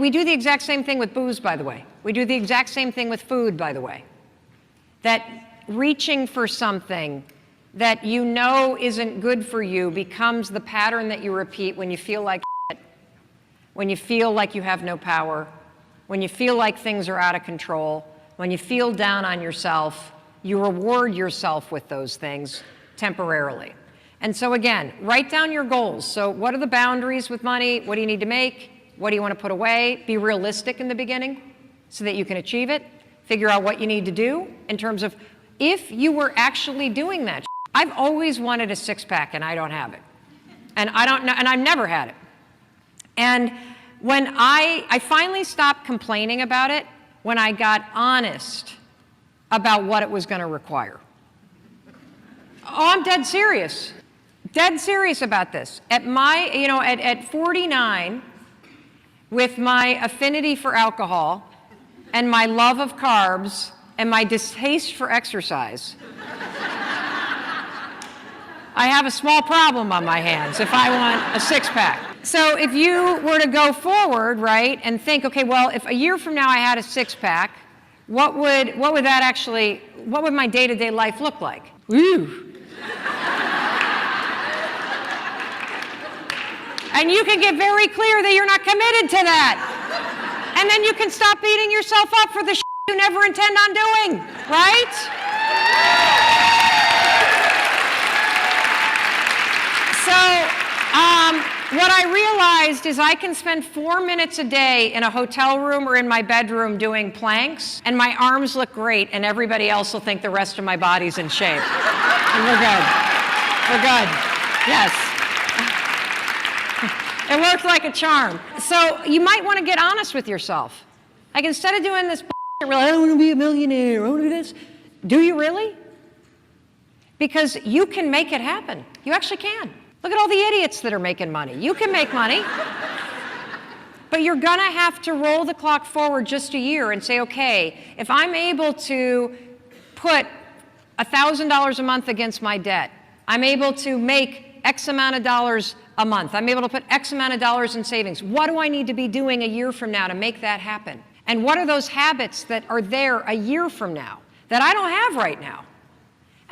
we do the exact same thing with booze, by the way. We do the exact same thing with food, by the way. That reaching for something that you know isn't good for you becomes the pattern that you repeat when you feel like shit, when you feel like you have no power, when you feel like things are out of control, when you feel down on yourself. You reward yourself with those things temporarily. And so again, write down your goals. So what are the boundaries with money? What do you need to make? What do you want to put away? Be realistic in the beginning so that you can achieve it. Figure out what you need to do in terms of if you were actually doing that. I've always wanted a six-pack and I don't have it. And I don't know, and I've never had it. And when I finally stopped complaining about it when I got honest about what it was going to require. Oh, I'm dead serious. Dead serious about this. At my, at 49, with my affinity for alcohol and my love of carbs and my distaste for exercise, I have a small problem on my hands if I want a six-pack. So if you were to go forward, right, and think, okay, well, if a year from now I had a six-pack, what would my day-to-day life look like? Ooh. And you can get very clear that you're not committed to that. And then you can stop beating yourself up for the shit you never intend on doing, right? So, what I realized is I can spend 4 minutes a day in a hotel room or in my bedroom doing planks, and my arms look great, and everybody else will think the rest of my body's in shape. And we're good. We're good. Yes. It worked like a charm. So you might want to get honest with yourself. Like, instead of doing this bullshit, I don't want to be a millionaire, I want to do this. Do you really? Because you can make it happen. You actually can. Look at all the idiots that are making money. You can make money. But you're going to have to roll the clock forward just a year and say, okay, if I'm able to put $1,000 a month against my debt, I'm able to make X amount of dollars a month, I'm able to put X amount of dollars in savings. What do I need to be doing a year from now to make that happen? And what are those habits that are there a year from now that I don't have right now?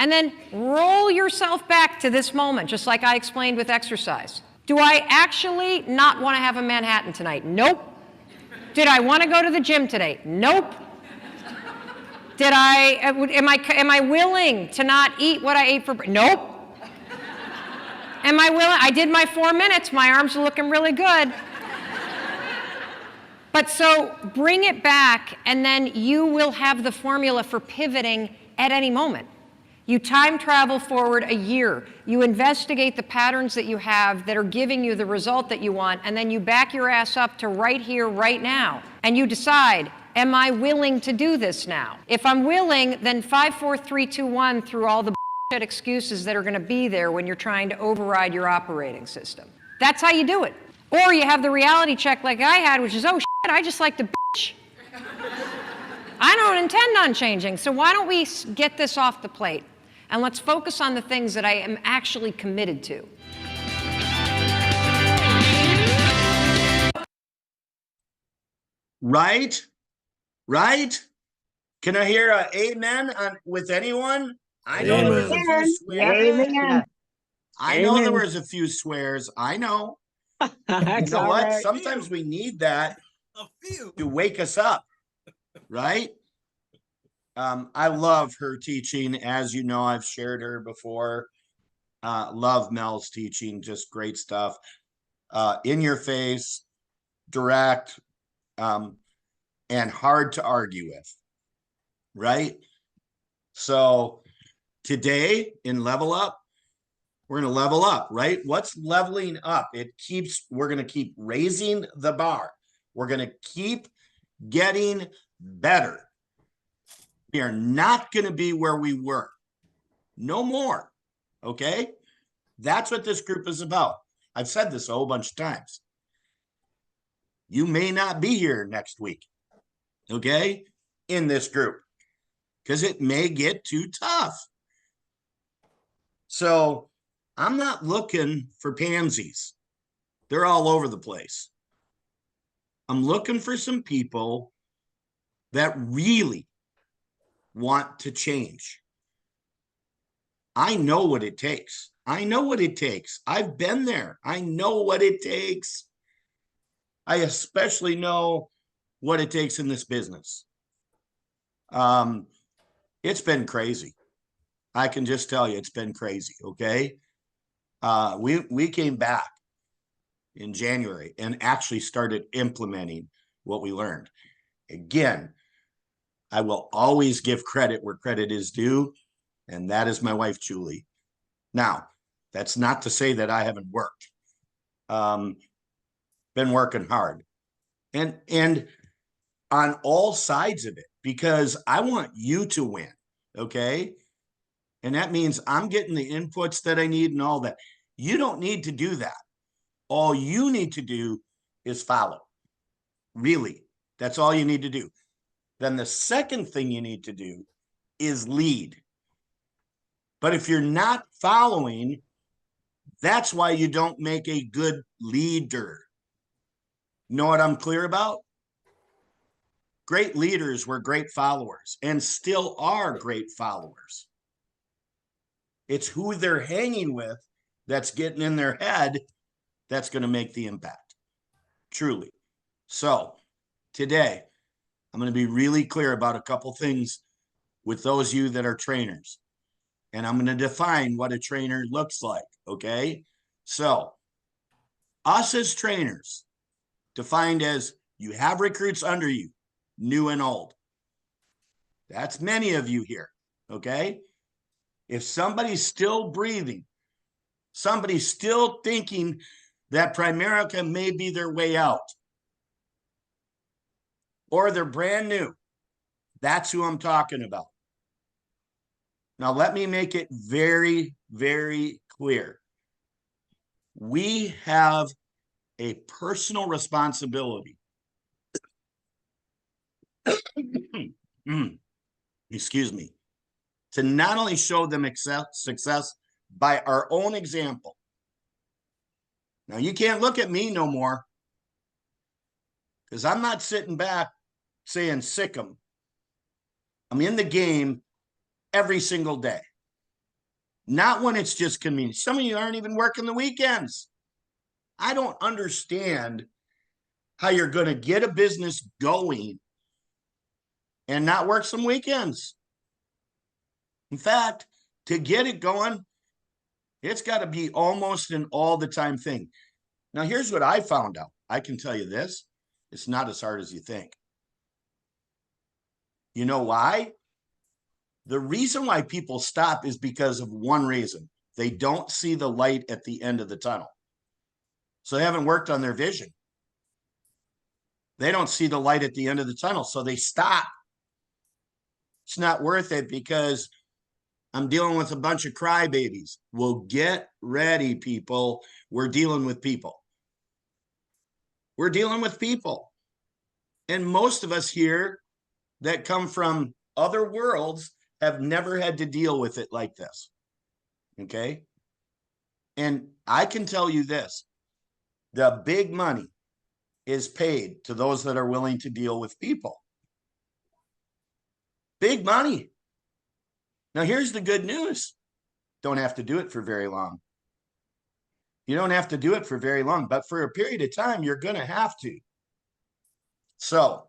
And then roll yourself back to this moment, just like I explained with exercise. Do I actually not want to have a Manhattan tonight? Nope. Did I want to go to the gym today? Nope. Am I willing to not eat what I ate for breakfast? Nope. Am I willing? I did my 4 minutes. My arms are looking really good. But so bring it back, and then you will have the formula for pivoting at any moment. You time travel forward a year. You investigate the patterns that you have that are giving you the result that you want, and then you back your ass up to right here, right now. And you decide, am I willing to do this now? If I'm willing, then 5, 4, 3, 2, 1 through all the bullshit excuses that are going to be there when you're trying to override your operating system. That's how you do it. Or you have the reality check like I had, which is, oh shit, I just like to bitch. I don't intend on changing, so why don't we get this off the plate? And let's focus on the things that I am actually committed to. Right? Right? Can I hear an amen with anyone? I know there was a few swears. Amen. I know there was a few swears. I know. You know what? Right. Sometimes we need that to wake us up. Right? I love her teaching. As you know, I've shared her before. Love Mel's teaching, just great stuff. In your face, direct, and hard to argue with, right? So today in Level Up, we're going to level up, right? What's leveling up? We're going to keep raising the bar. We're going to keep getting better. We are not going to be where we were. No more. Okay? That's what this group is about. I've said this a whole bunch of times. You may not be here next week. Okay? In this group. Because it may get too tough. So I'm not looking for pansies. They're all over the place. I'm looking for some people that really want to change. I know what it takes. I know what it takes. I've been there. I know what it takes. I especially know what it takes in this business. It's been crazy. I can just tell you it's been crazy. Okay. We came back in January and actually started implementing what we learned. Again, I will always give credit where credit is due, and that is my wife, Julie. Now, that's not to say that I haven't worked. Been working hard, and on all sides of it, because I want you to win. Okay. And that means I'm getting the inputs that I need and all that. You don't need to do that. All you need to do is follow. Really, that's all you need to do. Then the second thing you need to do is lead. But if you're not following, that's why you don't make a good leader. Know what I'm clear about? Great leaders were great followers and still are great followers. It's who they're hanging with that's getting in their head that's going to make the impact. Truly. So today, I'm going to be really clear about a couple things with those of you that are trainers. And I'm going to define what a trainer looks like. Okay. So us as trainers, defined as you have recruits under you, new and old. That's many of you here. Okay. If somebody's still breathing, somebody's still thinking that Primerica may be their way out, or they're brand new, that's who I'm talking about. Now, let me make it very, very clear. We have a personal responsibility. Excuse me. To not only show them success by our own example. Now, you can't look at me no more, because I'm not sitting back saying sick 'em. I'm in the game every single day. Not when it's just convenient. Some of you aren't even working the weekends. I don't understand how you're going to get a business going and not work some weekends. In fact, to get it going, it's got to be almost an all the time thing. Now, here's what I found out. I can tell you this. It's not as hard as you think. You know why? The reason why people stop is because of one reason. They don't see the light at the end of the tunnel. So they haven't worked on their vision. They don't see the light at the end of the tunnel, so they stop. It's not worth it because I'm dealing with a bunch of crybabies. Well, get ready, people. We're dealing with people. We're dealing with people. And most of us here that come from other worlds have never had to deal with it like this. Okay? And I can tell you this. The big money is paid to those that are willing to deal with people. Big money. Now, here's the good news. Don't have to do it for very long. You don't have to do it for very long, but for a period of time, you're going to have to. So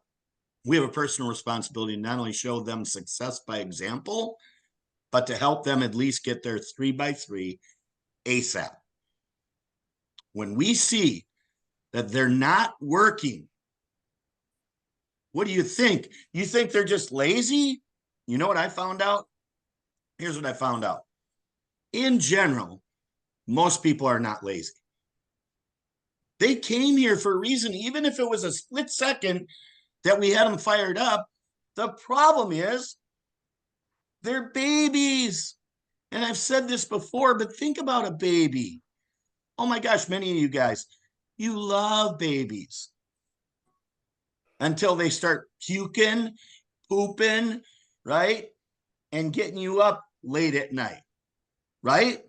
we have a personal responsibility to not only show them success by example, but to help them at least get their 3x3 ASAP. When we see that they're not working, what do you think? You think they're just lazy? You know what I found out? Here's what I found out. In general, most people are not lazy. They came here for a reason, even if it was a split second that we had them fired up. The problem is they're babies. And I've said this before, but think about a baby. Oh my gosh, many of you guys, you love babies until they start puking, pooping, right? And getting you up late at night, right?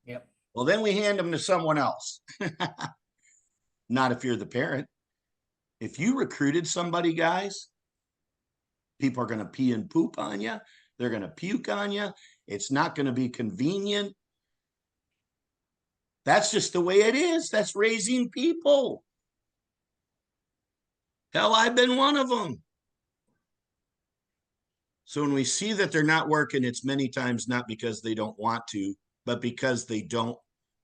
Yep. Well, then we hand them to someone else. Not if you're the parent. If you recruited somebody, guys, people are going to pee and poop on you. They're going to puke on you. It's not going to be convenient. That's just the way it is. That's raising people. Hell, I've been one of them. So when we see that they're not working, it's many times not because they don't want to, but because they don't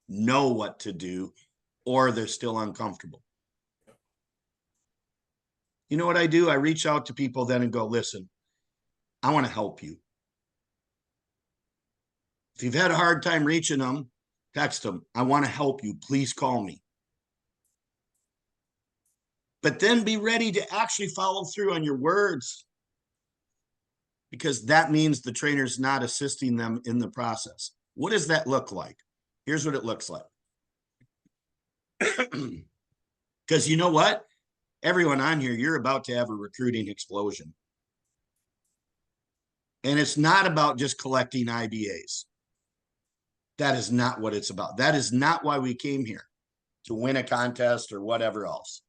know what to do or they're still uncomfortable. You know what I do? I reach out to people then and go, listen, I want to help you. If you've had a hard time reaching them, text them. I want to help you. Please call me. But then be ready to actually follow through on your words, because that means the trainer's not assisting them in the process. What does that look like? Here's what it looks like. Because you know what? Everyone on here, you're about to have a recruiting explosion. And it's not about just collecting IBAs. That is not what it's about. That is not why we came here, to win a contest or whatever else.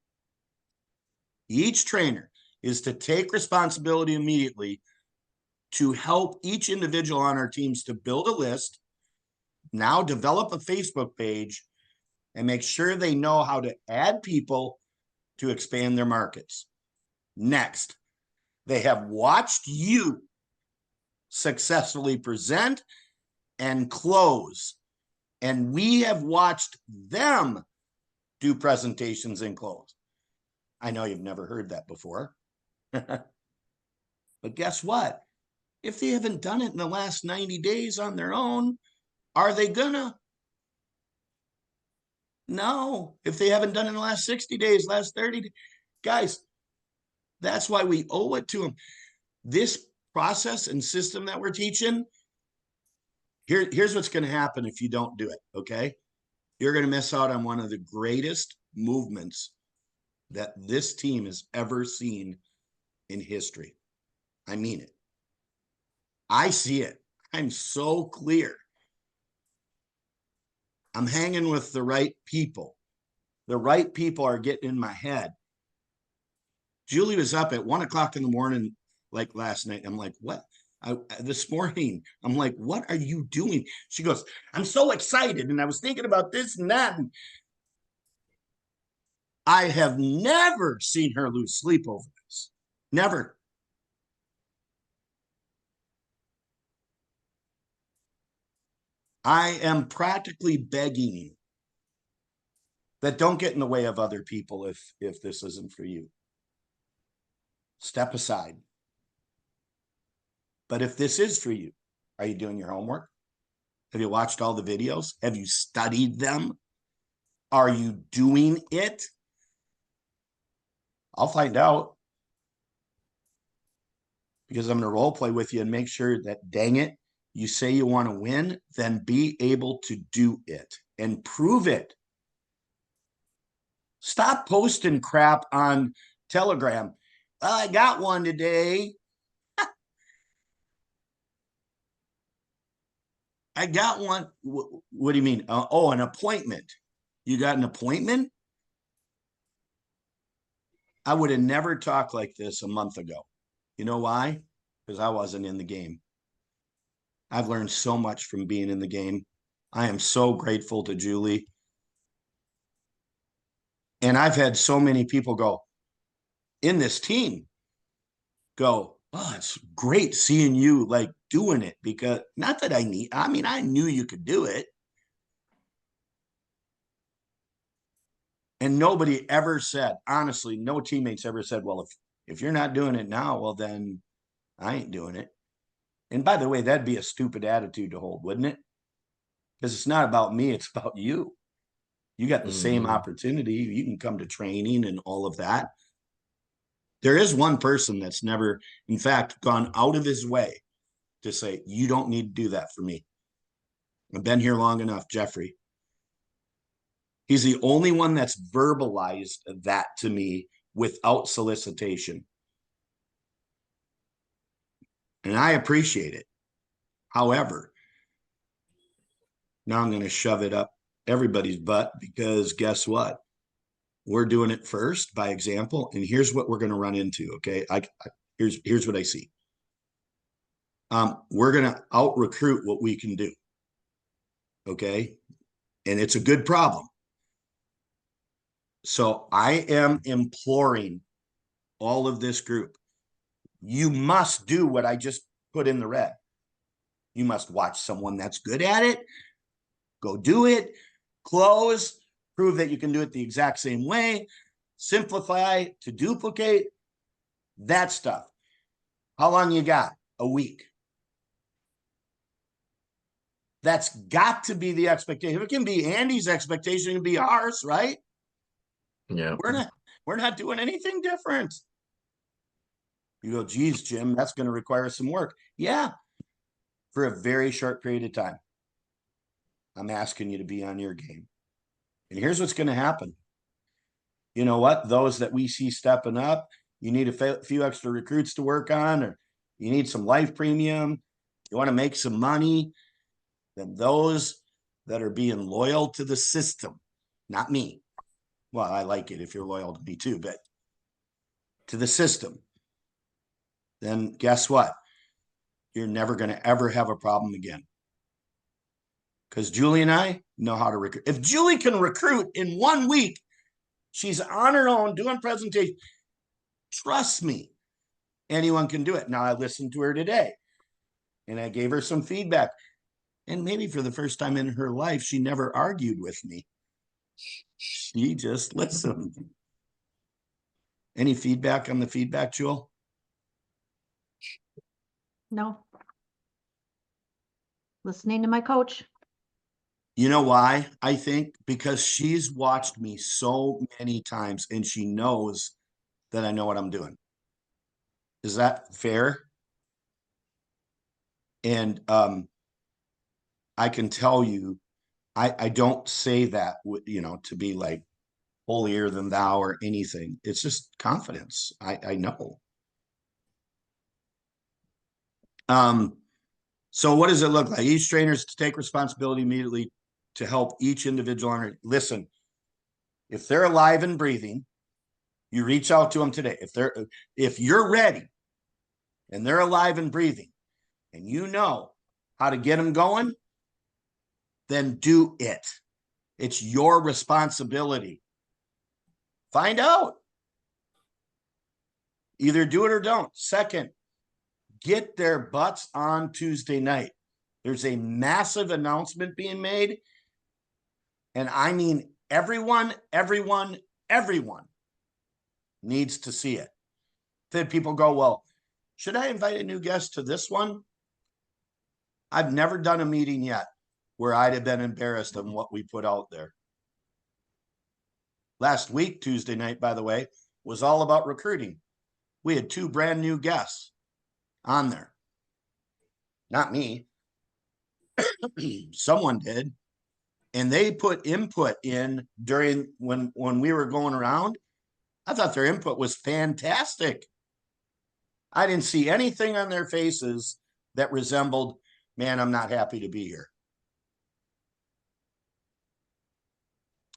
Each trainer is to take responsibility immediately to help each individual on our teams to build a list, now develop a Facebook page, and make sure they know how to add people to expand their markets. Next, they have watched you successfully present and close, and we have watched them do presentations and close. I know you've never heard that before, but guess what? If they haven't done it in the last 90 days on their own, are they gonna? No. If they haven't done it in the last 60 days, last 30 days, guys, that's why we owe it to them. This process and system that we're teaching, here's what's going to happen if you don't do it, okay? You're going to miss out on one of the greatest movements that this team has ever seen in history. I mean it. I see it. I'm so clear. I'm hanging with the right people. The right people are getting in my head. Julie was up at 1 o'clock in the morning, like last night. I'm like, what? This morning, I'm like, what are you doing? She goes, I'm so excited. And I was thinking about this and that. And I have never seen her lose sleep over this. Never. I am practically begging you that don't get in the way of other people if this isn't for you. Step aside. But if this is for you, are you doing your homework? Have you watched all the videos? Have you studied them? Are you doing it? I'll find out, because I'm going to role play with you and make sure that, dang it, you say you want to win, then be able to do it and prove it. Stop posting crap on Telegram. I got one today. I got one. What do you mean? Oh, an appointment. You got an appointment? I would have never talked like this a month ago. You know why? Because I wasn't in the game. I've learned so much from being in the game. I am so grateful to Julie. And I've had so many people go in this team go, oh, it's great seeing you like doing it, because not that I knew you could do it. And nobody ever said, honestly, no teammates ever said, well, if you're not doing it now, well, then I ain't doing it. And by the way, that'd be a stupid attitude to hold, wouldn't it? Because it's not about me, it's about you. You got the same opportunity. You can come to training and all of that. There is one person that's never, in fact, gone out of his way to say, you don't need to do that for me. I've been here long enough, Jeffrey. He's the only one that's verbalized that to me without solicitation. And I appreciate it. However, now I'm going to shove it up everybody's butt, because guess what? we're doing it first by example. And here's what we're going to run into. Okay. Here's what I see. We're going to out recruit what we can do. Okay. And it's a good problem. So I am imploring all of this group. You must do what I just put in the red. You must watch someone that's good at it. Go do it. Close. Prove that you can do it the exact same way. Simplify to duplicate. That stuff. How long you got? A week. That's got to be the expectation. If it can be Andy's expectation, it can be ours, right? Yeah. We're not doing anything different. You go, geez, Jim, that's going to require some work. Yeah, for a very short period of time. I'm asking you to be on your game. And here's what's going to happen. You know what? Those that we see stepping up, you need a few extra recruits to work on, or you need some life premium, you want to make some money, then those that are being loyal to the system, not me. Well, I like it if you're loyal to me too, but to the system, then guess what? You're never going to ever have a problem again. Because Julie and I know how to recruit. If Julie can recruit in 1 week, she's on her own doing presentations. Trust me, anyone can do it. Now, I listened to her today and I gave her some feedback. And maybe for the first time in her life, she never argued with me. She just listened. Any feedback on the feedback, Jewel? No. Listening to my coach. You know why? I think because she's watched me so many times and she knows that I know what I'm doing. Is that fair? And I can tell you, I don't say that, to be like holier than thou or anything. It's just confidence. I know. So what does it look like? Each trainer is to take responsibility immediately to help each individual. Listen, if they're alive and breathing, you reach out to them today. If you're ready and they're alive and breathing and you know how to get them going, then do it. It's your responsibility. Find out. Either do it or don't. Second, get their butts on Tuesday night. There's a massive announcement being made. And I mean, everyone needs to see it. Then people go, well, should I invite a new guest to this one? I've never done a meeting yet where I'd have been embarrassed of what we put out there. Last week, Tuesday night, by the way, was all about recruiting. We had 2 brand new guests on there. Not me. Someone did. And they put input in during when we were going around. I thought their input was fantastic. I didn't see anything on their faces that resembled, man, I'm not happy to be here.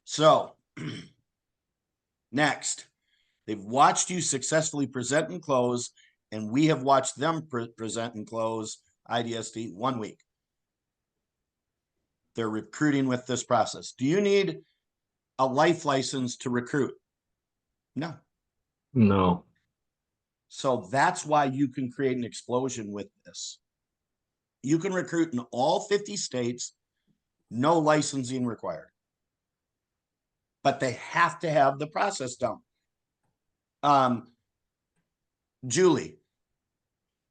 So, next, they've watched you successfully present and close, and we have watched them present and close IDSD 1 week. They're recruiting with this process. Do you need a life license to recruit? No. No. So that's why you can create an explosion with this. You can recruit in all 50 states, no licensing required. But they have to have the process down. Julie,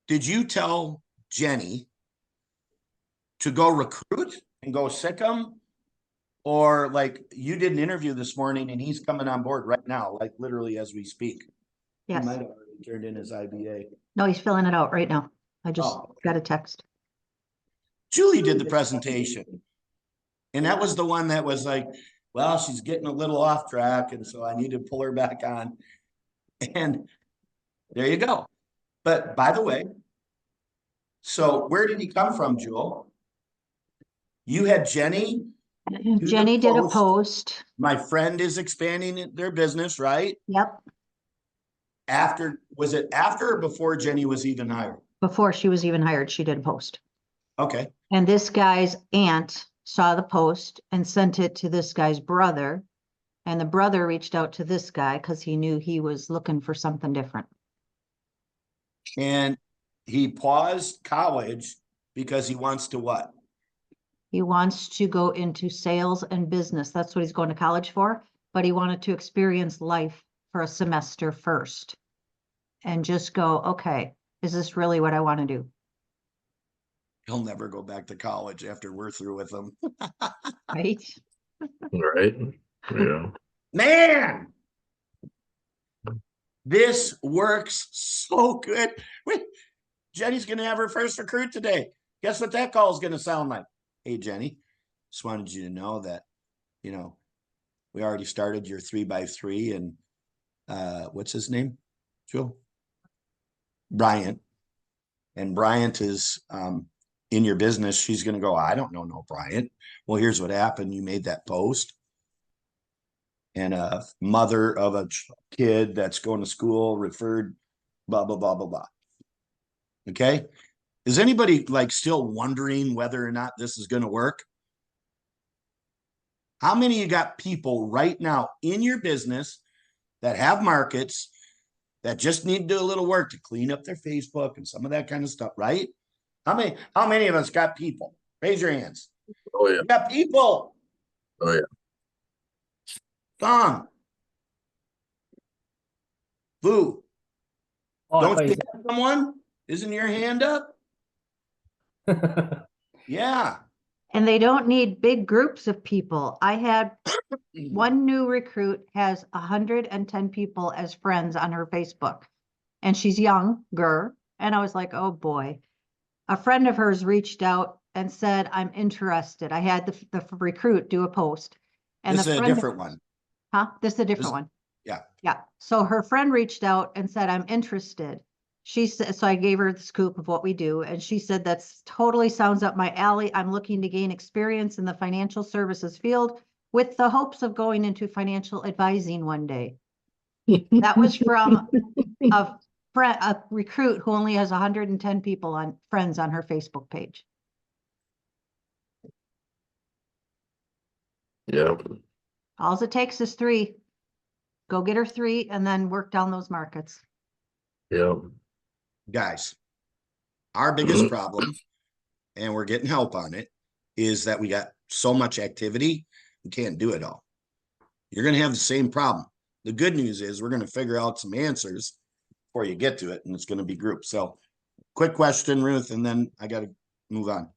did you tell Jenny to go recruit and go sick them? Or like you did an interview this morning and he's coming on board right now, like literally as we speak. Yes. He might have already turned in his IBA. No, he's filling it out right now. I just got a text. Julie did the presentation. And that was the one that was like, well, she's getting a little off track. And so I need to pull her back on. And there you go. But by the way, so where did he come from, Jewel? You had Jenny Jenny did a post. post. My friend is expanding their business, right? Yep, Was it after or before Jenny was even hired? before she was even hired, she did a post. Okay. And this guy's aunt saw the post and sent it to this guy's brother. And the brother reached out to this guy because he knew he was looking for something different. And he paused college because he wants to what? He wants to go into sales and business. That's what he's going to college for, but he wanted to experience life for a semester first. And just go, okay, is this really what I want to do? He'll never go back to college after we're through with him. Right? Right? Yeah. Man, this works so good. Wait, Jenny's going to have her first recruit today. Guess what that call is going to sound like? Hey, Jenny, just wanted you to know that, you know, we already started your 3x3 and what's his name? Joe? Bryant. And Bryant is in your business. She's going to go, I don't know no Bryant. Well, here's what happened. You made that post. And a mother of a kid that's going to school referred, blah, blah, blah, blah, blah. Okay. Is anybody like still wondering whether or not this is going to work? How many of you got people right now in your business that have markets that just need to do a little work to clean up their Facebook and some of that kind of stuff, right? How many of us got people? Raise your hands. Oh yeah. You got people. Oh yeah. Tom. Boo. Oh, Don't you I have someone? Isn't your hand up? thought Yeah. And they don't need big groups of people. I had one new recruit has 110 people as friends on her Facebook. And she's younger. And I was like, oh boy. A friend of hers reached out and said, I'm interested. I had the recruit do a post. And This the is a friend- different one. Huh? This is a different This- one. yeah. Yeah. So her friend reached out and said, I'm interested. She said, so I gave her the scoop of what we do. And she said, that's totally sounds up my alley. I'm looking to gain experience in the financial services field with the hopes of going into financial advising one day. That was from a recruit who only has 110 people on friends on her Facebook page. Yeah. All it takes is 3. Go get her 3 and then work down those markets. Yeah. Guys, our biggest problem, and we're getting help on it, is that we got so much activity, we can't do it all. You're going to have the same problem. The good news is we're going to figure out some answers before you get to it, and it's going to be groups. So quick question, Ruth, and then I got to move on.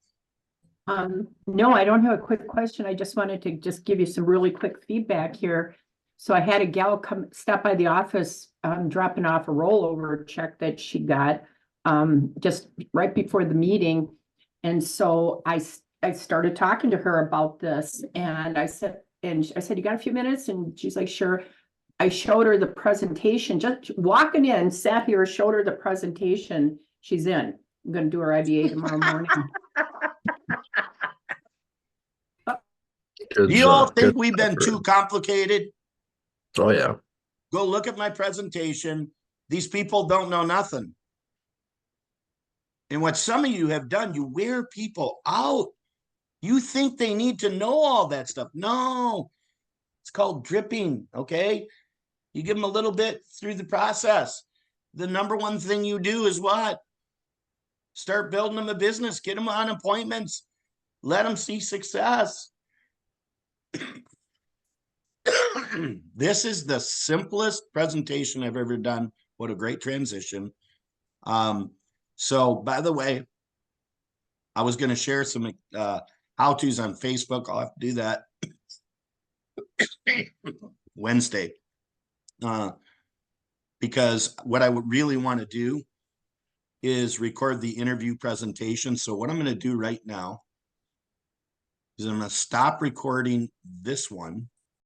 No, I don't have a quick question. I just wanted to just give you some really quick feedback here. So I had a gal stop by the office, dropping off a rollover check that she got, just right before the meeting. And so I started talking to her about this and I said, you got a few minutes? And she's like, sure. I showed her the presentation, just walking in, sat here, showed her the presentation. She's in. I'm going to do her IBA tomorrow morning. Good Do you all job. think Good we've been effort. too complicated? Oh yeah. Go look at my presentation. These people don't know nothing. And what some of you have done, you wear people out. You think they need to know all that stuff. No, it's called dripping. Okay. You give them a little bit through the process. The number one thing you do is what? Start building them a business, get them on appointments, let them see success. This is the simplest presentation I've ever done. What a great transition. So by the way, I was going to share some how-tos on Facebook. I'll have to do that Wednesday. Because what I would really want to do is record the interview presentation. So what I'm going to do right now is I'm going to stop recording this one.